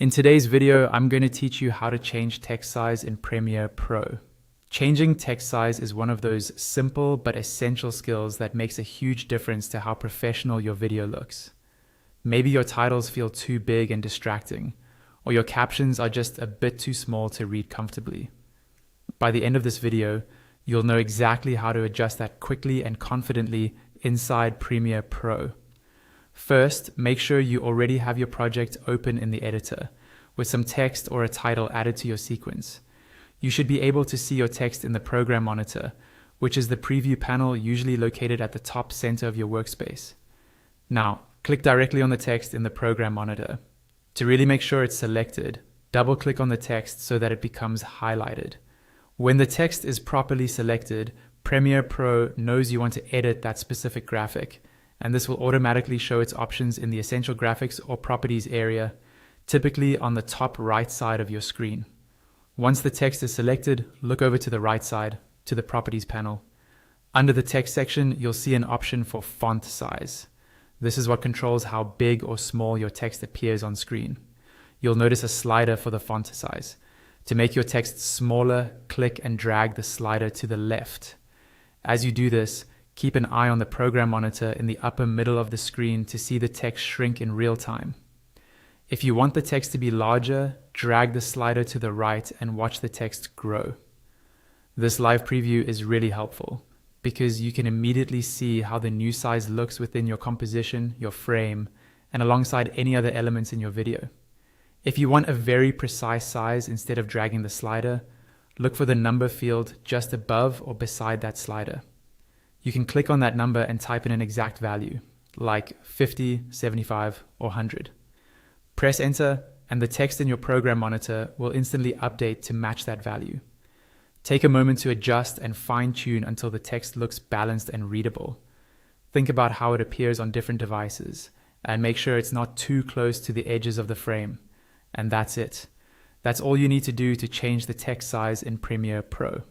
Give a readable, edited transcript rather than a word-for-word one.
In today's video, I'm going to teach you how to change text size in Premiere Pro. Changing text size is one of those simple but essential skills that makes a huge difference to how professional your video looks. Maybe your titles feel too big and distracting, or your captions are just a bit too small to read comfortably. By the end of this video, you'll know exactly how to adjust that quickly and confidently inside Premiere Pro. First, make sure you already have your project open in the editor, with some text or a title added to your sequence. You should be able to see your text in the program monitor, which is the preview panel usually located at the top center of your workspace. Now, click directly on the text in the program monitor. To really make sure it's selected, double-click on the text so that it becomes highlighted. When the text is properly selected, Premiere Pro knows you want to edit that specific graphic, and this will automatically show its options in the Essential Graphics or Properties area, typically on the top right side of your screen. Once the text is selected, look over to the right side, to the Properties panel. Under the text section, you'll see an option for font size. This is what controls how big or small your text appears on screen. You'll notice a slider for the font size. To make your text smaller, click and drag the slider to the left. As you do this, keep an eye on the program monitor in the upper middle of the screen to see the text shrink in real time. If you want the text to be larger, drag the slider to the right and watch the text grow. This live preview is really helpful because you can immediately see how the new size looks within your composition, your frame, and alongside any other elements in your video. If you want a very precise size instead of dragging the slider, look for the number field just above or beside that slider. You can click on that number and type in an exact value, like 50, 75, or 100. Press enter, and the text in your program monitor will instantly update to match that value. Take a moment to adjust and fine-tune until the text looks balanced and readable. Think about how it appears on different devices, and make sure it's not too close to the edges of the frame. And that's it. That's all you need to do to change the text size in Premiere Pro.